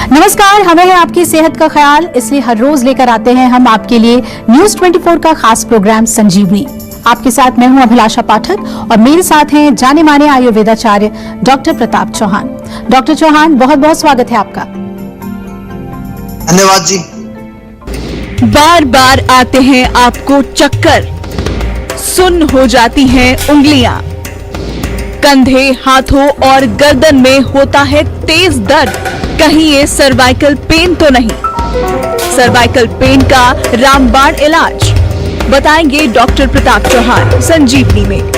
नमस्कार, हमें है आपकी सेहत का ख्याल, इसलिए हर रोज लेकर आते हैं हम आपके लिए न्यूज 24 का खास प्रोग्राम संजीवनी। आपके साथ मैं हूं अभिलाषा पाठक और मेरे साथ हैं जाने माने आयुर्वेदाचार्य डॉक्टर प्रताप चौहान। डॉक्टर चौहान, बहुत बहुत स्वागत है आपका। धन्यवाद जी। बार बार आते हैं आपको चक्कर, सुन्न हो जाती हैं उंगलियां, कंधे, हाथों और गर्दन में होता है तेज दर्द, कहीं ये सर्वाइकल पेन तो नहीं? सर्वाइकल पेन का रामबाण इलाज बताएंगे डॉक्टर प्रताप चौहान संजीवनी में।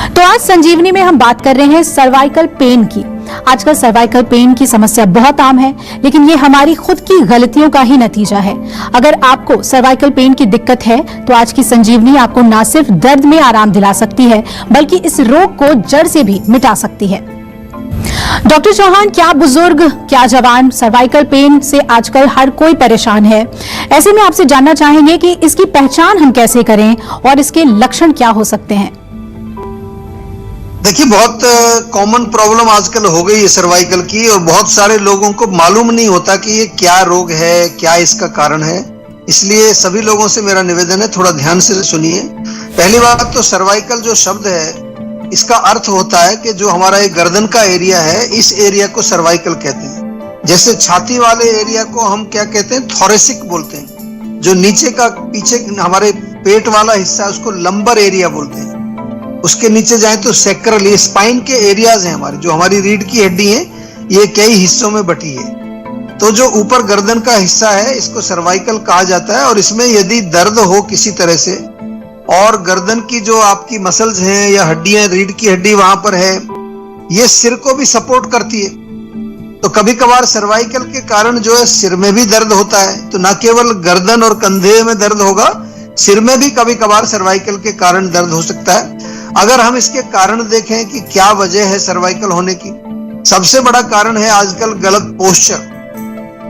तो आज संजीवनी में हम बात कर रहे हैं सर्वाइकल पेन की। आजकल सर्वाइकल पेन की समस्या बहुत आम है, लेकिन ये हमारी खुद की गलतियों का ही नतीजा है। अगर आपको सर्वाइकल पेन की दिक्कत है तो आज की संजीवनी आपको न सिर्फ दर्द में आराम दिला सकती है, बल्कि इस रोग को जड़ से भी मिटा सकती है। डॉक्टर चौहान, क्या बुजुर्ग क्या जवान, सर्वाइकल पेन से आजकल हर कोई परेशान है। ऐसे में आपसे जानना चाहेंगे कि इसकी पहचान हम कैसे करें और इसके लक्षण क्या हो सकते हैं। देखिए, बहुत कॉमन प्रॉब्लम आजकल हो गई है सर्वाइकल की, और बहुत सारे लोगों को मालूम नहीं होता कि ये क्या रोग है, क्या इसका कारण है। इसलिए सभी लोगों से मेरा निवेदन है, थोड़ा ध्यान से सुनिए। पहली बात तो सर्वाइकल जो शब्द है, इसका अर्थ होता है कि जो हमारा एक गर्दन का एरिया है, इस एरिया को सर्वाइकल कहते हैं। जैसे छाती वाले एरिया को हम क्या कहते हैं, थोरेसिक बोलते हैं। जो नीचे का पीछे हमारे पेट वाला हिस्सा है उसको लंबर एरिया बोलते हैं। उसके नीचे जाए तो सैक्रल, ये स्पाइन के एरियाज हैं हमारे, जो हमारी रीढ़ की हड्डी है, ये कई हिस्सों में बटी है। तो जो ऊपर गर्दन का हिस्सा है इसको सर्वाइकल कहा जाता है। और इसमें यदि दर्द हो किसी तरह से, और गर्दन की जो आपकी मसल्स हैं या हड्डियां, रीढ़ की हड्डी वहां पर है, ये सिर को भी सपोर्ट करती है। तो कभी कभार सर्वाइकल के कारण जो है सिर में भी दर्द होता है। तो न केवल गर्दन और कंधे में दर्द होगा, सिर में भी कभी कभार सर्वाइकल के कारण दर्द हो सकता है। अगर हम इसके कारण देखें कि क्या वजह है सर्वाइकल होने की, सबसे बड़ा कारण है आजकल गलत पोस्चर।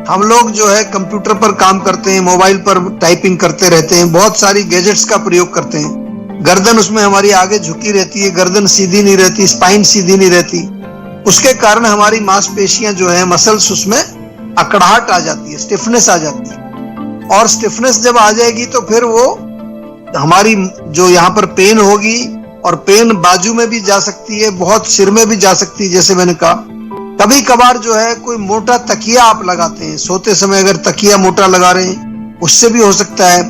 हम लोग जो है कंप्यूटर पर काम करते हैं, मोबाइल पर टाइपिंग करते रहते हैं, बहुत सारी गैजेट्स का प्रयोग करते हैं। गर्दन उसमें हमारी आगे झुकी रहती है, गर्दन सीधी नहीं रहती, स्पाइन सीधी नहीं रहती। उसके कारण हमारी मांसपेशियां जो है, मसल्स, उसमें अकड़ाहट आ जाती है, स्टिफनेस आ जाती है। और स्टिफनेस जब आ जाएगी तो फिर वो हमारी जो यहाँ पर पेन होगी, और पेन बाजू में भी जा सकती है, बहुत सिर में भी जा सकती है। जैसे मैंने कहा, कभी कभार जो है कोई मोटा तकिया आप लगाते हैं, सोते समय अगर तकिया मोटा लगा रहे हैं, उससे भी हो सकता है।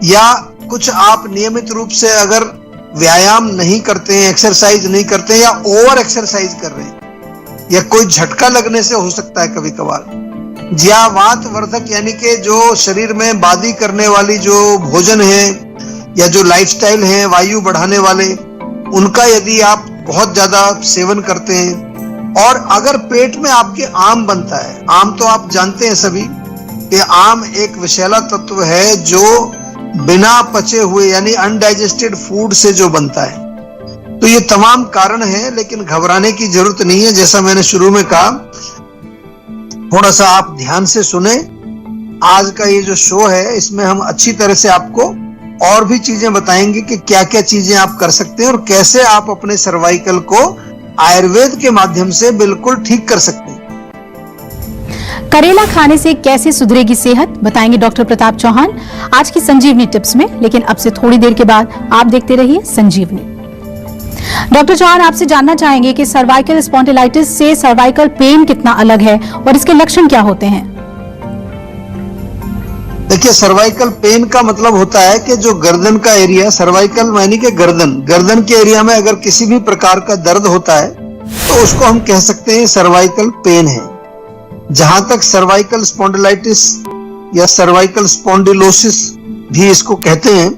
या कुछ आप नियमित रूप से अगर व्यायाम नहीं करते हैं, एक्सरसाइज नहीं करते हैं, या ओवर एक्सरसाइज कर रहे हैं, या कोई झटका लगने से हो सकता है कभी कभार। या वात वर्धक यानी कि जो शरीर में बादी करने वाली जो भोजन है या जो लाइफस्टाइल है वायु बढ़ाने वाले, उनका यदि आप बहुत ज्यादा सेवन करते हैं, और अगर पेट में आपके आम बनता है, आम तो आप जानते हैं सभी कि आम एक विषैला तत्व है जो बिना पचे हुए यानी अनडाइजेस्टेड फूड से जो बनता है। तो ये तमाम कारण है, लेकिन घबराने की जरूरत नहीं है। जैसा मैंने शुरू में कहा, थोड़ा सा आप ध्यान से सुने। आज का ये जो शो है, इसमें हम अच्छी तरह से आपको और भी चीजें बताएंगे कि क्या क्या चीजें आप कर सकते हैं और कैसे आप अपने सर्वाइकल को आयुर्वेद के माध्यम से बिल्कुल ठीक कर सकते हैं। करेला खाने से कैसे सुधरेगी सेहत, बताएंगे डॉक्टर प्रताप चौहान आज की संजीवनी टिप्स में। लेकिन अब से थोड़ी देर के बाद आप देखते रहिए संजीवनी। डॉक्टर चौहान, आपसे जानना चाहेंगे कि सर्वाइकल स्पॉन्डिलाइटिस से सर्वाइकल पेन कितना अलग है और इसके लक्षण क्या होते हैं। देखिए, सर्वाइकल पेन का मतलब होता है कि जो गर्दन का एरिया, सर्वाइकल यानी कि गर्दन के एरिया में अगर किसी भी प्रकार का दर्द होता है तो उसको हम कह सकते हैं सर्वाइकल पेन है। जहां तक सर्वाइकल स्पॉन्डिलाइटिस या सर्वाइकल स्पॉन्डिलोसिस भी इसको कहते हैं,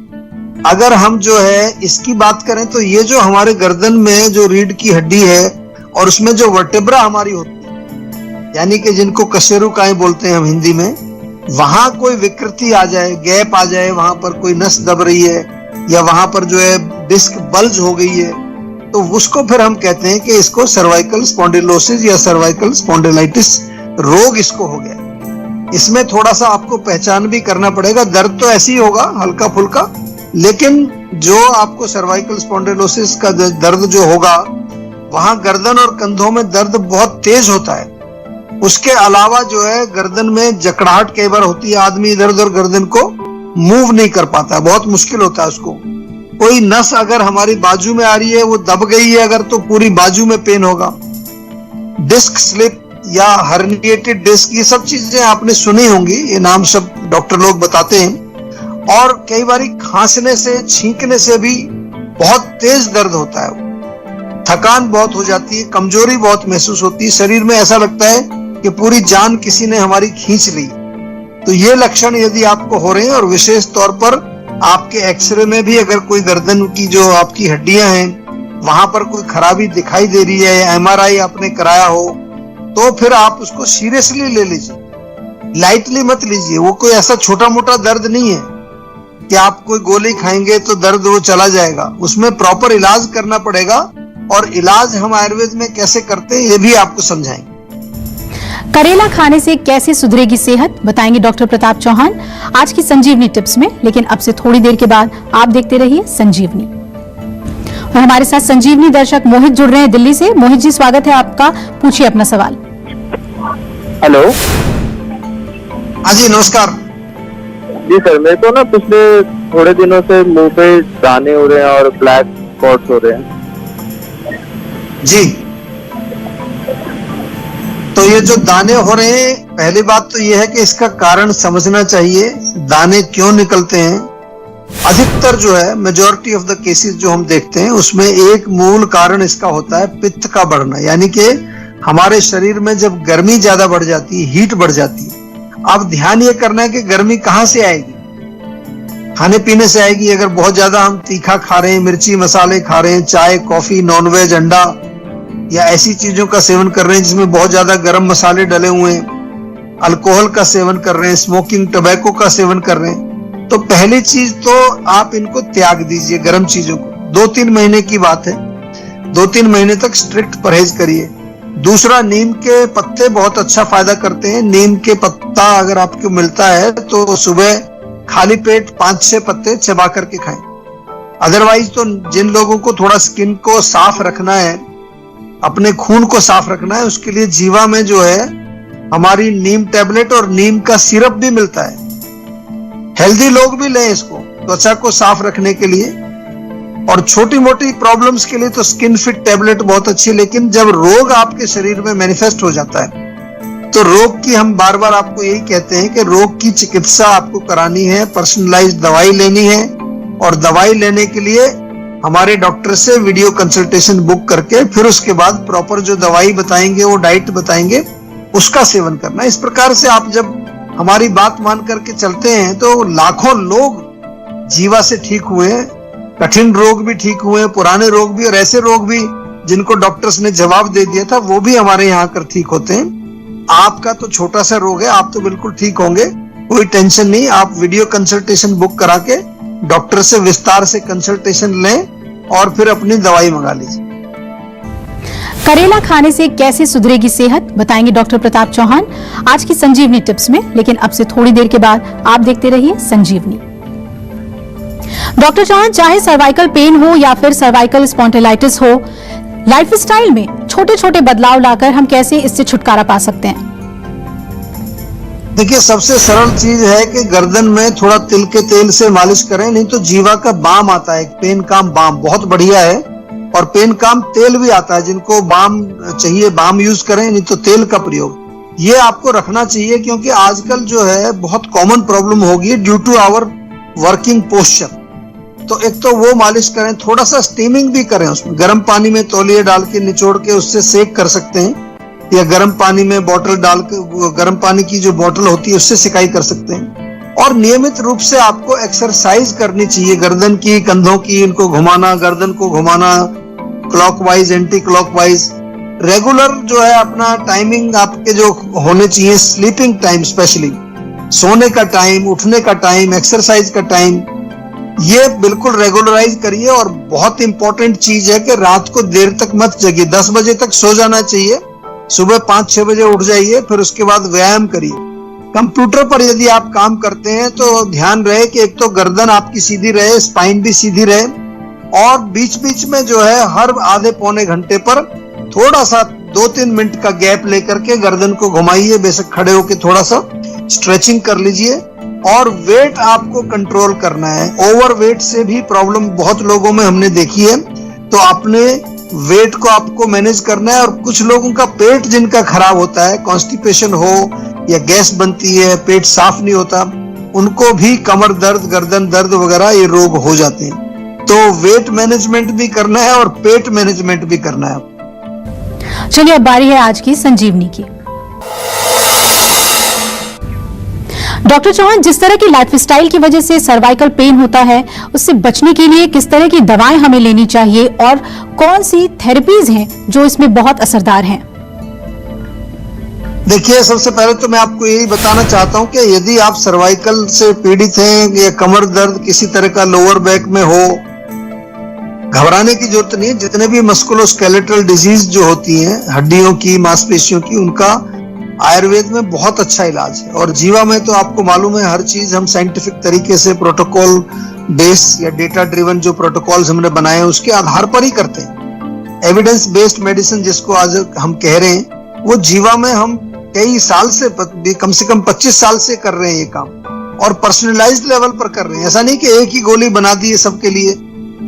अगर हम जो है इसकी बात करें तो ये जो हमारे गर्दन में जो रीढ़ की हड्डी है और उसमें जो वर्टेब्रा हमारी होती है, यानी कि जिनको कशेरुकाएं बोलते हैं हम हिंदी में, वहां कोई विकृति आ जाए, गैप आ जाए, वहां पर कोई नस दब रही है, या वहां पर जो है डिस्क बल्ज हो गई है, तो उसको फिर हम कहते हैं कि इसको सर्वाइकल स्पॉन्डिलोसिस या सर्वाइकल स्पॉन्डिलाइटिस रोग इसको हो गया। इसमें थोड़ा सा आपको पहचान भी करना पड़ेगा। दर्द तो ऐसे ही होगा हल्का फुल्का, लेकिन जो आपको सर्वाइकल स्पॉन्डिलोसिस का दर्द जो होगा, वहां गर्दन और कंधों में दर्द बहुत तेज होता है। उसके अलावा जो है गर्दन में जकड़ाहट कई बार होती है, आदमी इधर उधर गर्दन को मूव नहीं कर पाता, बहुत मुश्किल होता है उसको। कोई नस अगर हमारी बाजू में आ रही है, वो दब गई है अगर, तो पूरी बाजू में पेन होगा। डिस्क स्लिप या हर्निएटेड डिस्क, ये सब चीजें आपने सुनी होंगी, ये नाम सब डॉक्टर लोग बताते हैं। और कई बार खांसने से, छींकने से भी बहुत तेज दर्द होता है, थकान बहुत हो जाती है, कमजोरी बहुत महसूस होती है, शरीर में ऐसा लगता है कि पूरी जान किसी ने हमारी खींच ली। तो ये लक्षण यदि आपको हो रहे हैं, और विशेष तौर पर आपके एक्सरे में भी अगर कोई गर्दन की जो आपकी हड्डियां हैं वहां पर कोई खराबी दिखाई दे रही है, एमआरआई आपने कराया हो, तो फिर आप उसको सीरियसली ले लीजिए, लाइटली मत लीजिए। वो कोई ऐसा छोटा मोटा दर्द नहीं है कि आप कोई गोली खाएंगे तो दर्द वो चला जाएगा, उसमें प्रॉपर इलाज करना पड़ेगा। और इलाज हम आयुर्वेद में कैसे करते हैं ये भी आपको समझाएंगे। करेला खाने से कैसे सुधरेगी सेहत, बताएंगे डॉक्टर प्रताप चौहान आज की संजीवनी टिप्स में। लेकिन अब से थोड़ी देर के बाद आप देखते रहिए संजीवनी। और हमारे साथ संजीवनी दर्शक मोहित जुड़ रहे हैं दिल्ली से। मोहित जी, स्वागत है आपका, पूछिए अपना सवाल। हेलो। हाँ जी, नमस्कार जी सर, मेरे को ना पिछले थोड़े दिनों से मुंह पे दाने हो रहे हैं और ब्लैक स्पॉट्स हो रहे हैं जी। तो ये जो दाने हो रहे हैं, पहली बात तो ये है कि इसका कारण समझना चाहिए, दाने क्यों निकलते हैं। अधिकतर जो है, मेजॉरिटी ऑफ द केसेस जो हम देखते हैं उसमें एक मूल कारण इसका होता है पित्त का बढ़ना, यानी कि हमारे शरीर में जब गर्मी ज्यादा बढ़ जाती है, हीट बढ़ जाती है। अब ध्यान ये करना है कि गर्मी कहाँ से आएगी, खाने पीने से आएगी। अगर बहुत ज्यादा हम तीखा खा रहे हैं, मिर्ची मसाले खा रहे हैं, चाय कॉफी नॉनवेज अंडा या ऐसी चीजों का सेवन कर रहे हैं जिसमें बहुत ज्यादा गर्म मसाले डले हुए हैं, अल्कोहल का सेवन कर रहे हैं, स्मोकिंग टबैको का सेवन कर रहे हैं, तो पहली चीज तो आप इनको त्याग दीजिए, गर्म चीजों को। 2-3 महीने की बात है, 2-3 महीने तक स्ट्रिक्ट परहेज करिए। दूसरा, नीम के पत्ते बहुत अच्छा फायदा करते हैं। नीम के पत्ता अगर आपको मिलता है तो सुबह खाली पेट 5-6 पत्ते चबा करके खाएं। अदरवाइज तो जिन लोगों को थोड़ा स्किन को साफ रखना है, अपने खून को साफ रखना है, उसके लिए जीवा में जो है हमारी नीम टैबलेट और नीम का सिरप भी मिलता है। हेल्दी लोग भी लें इसको त्वचा को साफ रखने के लिए। और छोटी मोटी प्रॉब्लम्स के लिए तो स्किन फिट टैबलेट बहुत अच्छी है। लेकिन जब रोग आपके शरीर में मैनिफेस्ट हो जाता है तो रोग की, हम बार बार आपको यही कहते हैं कि रोग की चिकित्सा आपको करानी है, पर्सनलाइज्ड दवाई लेनी है। और दवाई लेने के लिए हमारे डॉक्टर से वीडियो कंसल्टेशन बुक करके फिर उसके बाद प्रॉपर जो दवाई बताएंगे, वो डाइट बताएंगे, उसका सेवन करना। इस प्रकार से आप जब हमारी बात मान करके चलते हैं तो लाखों लोग जीवा से ठीक हुए हैं, कठिन रोग भी ठीक हुए हैं, पुराने रोग भी, और ऐसे रोग भी जिनको डॉक्टर्स ने जवाब दे दिया था वो भी हमारे यहाँ आकर ठीक होते हैं। आपका तो छोटा सा रोग है, आप तो बिल्कुल ठीक होंगे, कोई टेंशन नहीं। आप वीडियो कंसल्टेशन बुक करा के डॉक्टर से विस्तार से कंसल्टेशन लें और फिर अपनी दवाई मंगा लीजिए। करेला खाने से कैसे सुधरेगी सेहत, बताएंगे डॉक्टर प्रताप चौहान आज की संजीवनी टिप्स में। लेकिन अब से थोड़ी देर के बाद आप देखते रहिए संजीवनी। डॉक्टर चौहान, चाहे सर्वाइकल पेन हो या फिर सर्वाइकल स्पॉन्डिलाइटिस हो, लाइफस्टाइल में छोटे छोटे बदलाव लाकर हम कैसे इससे छुटकारा पा सकते हैं? देखिए, सबसे सरल चीज है कि गर्दन में थोड़ा तिल के तेल से मालिश करें, नहीं तो जीवा का बाम आता है, पेन काम बाम बहुत बढ़िया है। और पेन काम तेल भी आता है, जिनको बाम चाहिए बाम यूज करें, नहीं तो तेल का प्रयोग ये आपको रखना चाहिए। क्योंकि आजकल जो है बहुत कॉमन प्रॉब्लम होगी due to our working posture. तो एक तो वो मालिश करें, थोड़ा सा स्टीमिंग भी करें, उसमें गर्म पानी में तौलिए डाल के निचोड़ के उससे सेक कर सकते हैं, या गर्म पानी में बोतल डाल के, गर्म पानी की जो बोतल होती है उससे सिकाई कर सकते हैं। और नियमित रूप से आपको एक्सरसाइज करनी चाहिए, गर्दन की, कंधों की, इनको घुमाना, गर्दन को घुमाना क्लॉकवाइज एंटी क्लॉकवाइज। रेगुलर जो है अपना टाइमिंग आपके जो होने चाहिए, स्लीपिंग टाइम स्पेशली, सोने का टाइम, उठने का टाइम, एक्सरसाइज का टाइम, ये बिल्कुल रेगुलराइज करिए। और बहुत इंपॉर्टेंट चीज है कि रात को देर तक मत जगिए, 10 बजे तक सो जाना चाहिए, सुबह 5-6 बजे उठ जाइए, फिर उसके बाद व्यायाम करिए। कंप्यूटर पर यदि आप काम करते हैं तो ध्यान रहे कि एक तो गर्दन आपकी सीधी रहे, स्पाइन भी सीधी रहे, और बीच बीच में जो है हर आधे पौने घंटे पर थोड़ा सा 2-3 मिनट का गैप लेकर के गर्दन को घुमाइए, बेशक खड़े होके थोड़ा सा स्ट्रेचिंग कर लीजिए। और वेट आपको कंट्रोल करना है। ओवर वेट से भी प्रॉब्लम बहुत लोगों में हमने देखी है, तो अपने वेट को आपको मैनेज करना है। और कुछ लोगों का पेट जिनका खराब होता है, कॉन्स्टिपेशन हो या गैस बनती है, पेट साफ नहीं होता, उनको भी कमर दर्द, गर्दन दर्द वगैरह ये रोग हो जाते हैं। तो वेट मैनेजमेंट भी करना है और पेट मैनेजमेंट भी करना है। चलिए अब बारी है आज की संजीवनी की। डॉक्टर चौहान, जिस तरह की लाइफस्टाइल की वजह से सर्वाइकल पेन होता है, उससे बचने के लिए किस तरह की दवाएं हमें लेनी चाहिए और कौन सी थेरेपीज हैं जो इसमें बहुत असरदार हैं? देखिए, सबसे पहले तो मैं आपको यही बताना चाहता हूं कि यदि आप सर्वाइकल से पीड़ित हैं या कमर दर्द किसी तरह का लोअर बैक में हो, घबराने की जरूरत नहीं है। जितने भी मस्कुलोस्केलेटल डिजीज जो होती हैं, हड्डियों की, मांसपेशियों की, उनका आयुर्वेद में बहुत अच्छा इलाज है। और जीवा में तो आपको मालूम है, हर चीज हम साइंटिफिक तरीके से प्रोटोकॉल बेस्ड या डेटा ड्रिवन जो प्रोटोकॉल्स हमने बनाए हैं उसके आधार पर ही करते हैं। एविडेंस बेस्ड मेडिसिन जिसको आज हम कह रहे हैं, वो जीवा में हम कई साल से, कम 25 साल से कर रहे हैं ये काम, और पर्सनलाइज्ड लेवल पर कर रहे हैं। ऐसा नहीं कि एक ही गोली बना दी है सबके लिए,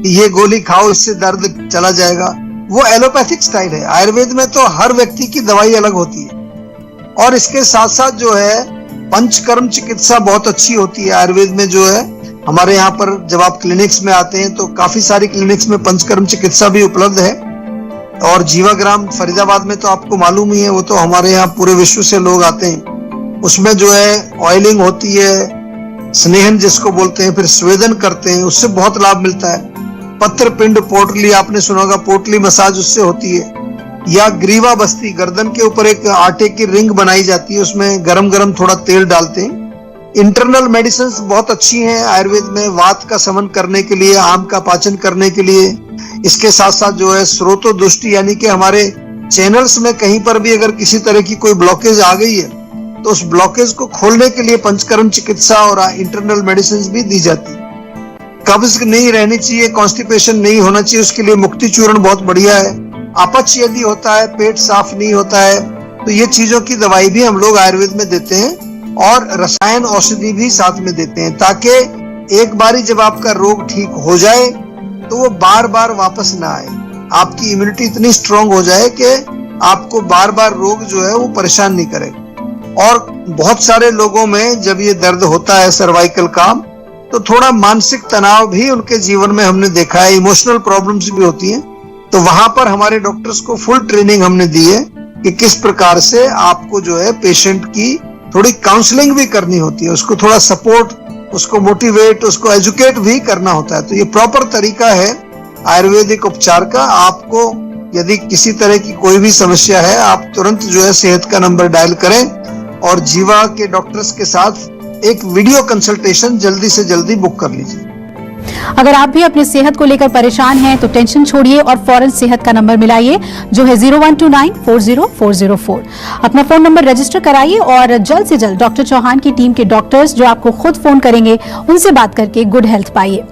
ये गोली खाओ इससे दर्द चला जाएगा। वो एलोपैथिक स्टाइल है। आयुर्वेद में तो हर व्यक्ति की दवाई अलग होती है। और इसके साथ साथ जो है पंचकर्म चिकित्सा बहुत अच्छी होती है आयुर्वेद में। जो है हमारे यहाँ पर जब आप क्लिनिक्स में आते हैं तो काफी सारी क्लिनिक्स में पंचकर्म चिकित्सा भी उपलब्ध है। और जीवाग्राम फरीदाबाद में तो आपको मालूम ही है, वो तो हमारे यहाँ पूरे विश्व से लोग आते हैं। उसमें जो है ऑयलिंग होती है, स्नेहन जिसको बोलते हैं, फिर स्वेदन करते हैं, उससे बहुत लाभ मिलता है। पत्र पिंड पोटली, आपने सुना होगा, पोटली मसाज उससे होती है। या ग्रीवा बस्ती, गर्दन के ऊपर एक आटे की रिंग बनाई जाती है, उसमें गरम गरम थोड़ा तेल डालते हैं। इंटरनल मेडिसिन बहुत अच्छी हैं आयुर्वेद में, वात का शमन करने के लिए, आम का पाचन करने के लिए। इसके साथ साथ जो है स्रोतो दुष्टि, यानी कि हमारे चैनल्स में कहीं पर भी अगर किसी तरह की कोई ब्लॉकेज आ गई है तो उस ब्लॉकेज को खोलने के लिए पंचकर्म चिकित्सा और इंटरनल मेडिसिन भी दी जाती है। कब्ज नहीं रहनी चाहिए, कॉन्स्टिपेशन नहीं होना चाहिए, उसके लिए मुक्ति चूर्ण बहुत बढ़िया है। अपच यदि होता है, पेट साफ नहीं होता है, तो ये चीजों की दवाई भी हम लोग आयुर्वेद में देते हैं। और रसायन औषधि भी साथ में देते हैं, ताकि एक बारी जब आपका रोग ठीक हो जाए तो वो बार बार वापस ना आए। आपकी इम्यूनिटी इतनी स्ट्रांग हो जाए कि आपको बार बार रोग जो है वो परेशान नहीं करेगा। और बहुत सारे लोगों में जब ये दर्द होता है सर्वाइकल का, तो थोड़ा मानसिक तनाव भी उनके जीवन में हमने देखा है, इमोशनल प्रॉब्लम्स भी होती हैं। तो वहां पर हमारे डॉक्टर्स को फुल ट्रेनिंग हमने दी है कि किस प्रकार से आपको जो है पेशेंट की थोड़ी काउंसलिंग भी करनी होती है, उसको थोड़ा सपोर्ट, उसको मोटिवेट, उसको एजुकेट भी करना होता है। तो ये प्रॉपर तरीका है आयुर्वेदिक उपचार का। आपको यदि किसी तरह की कोई भी समस्या है, आप तुरंत जो है सेहत का नंबर डायल करें और जीवा के डॉक्टर्स के साथ एक वीडियो कंसल्टेशन जल्दी से जल्दी बुक कर लीजिए। अगर आप भी अपने सेहत को लेकर परेशान हैं तो टेंशन छोड़िए और फौरन सेहत का नंबर मिलाइए, जो है 0129400404। अपना फोन नंबर रजिस्टर कराइए और जल्द से जल्द डॉक्टर चौहान की टीम के डॉक्टर्स जो आपको खुद फोन करेंगे, उनसे बात करके गुड हेल्थ पाइए।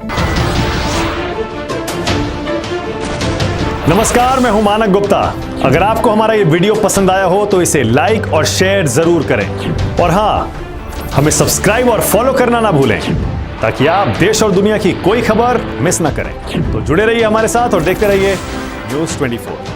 नमस्कार, मैं हूं मानक गुप्ता। अगर आपको हमारा ये वीडियो पसंद आया हो तो इसे लाइक और शेयर जरूर करें। और हाँ, हमें सब्सक्राइब और फॉलो करना ना भूलें, ताकि आप देश और दुनिया की कोई खबर मिस ना करें। तो जुड़े रहिए हमारे साथ और देखते रहिए News 24।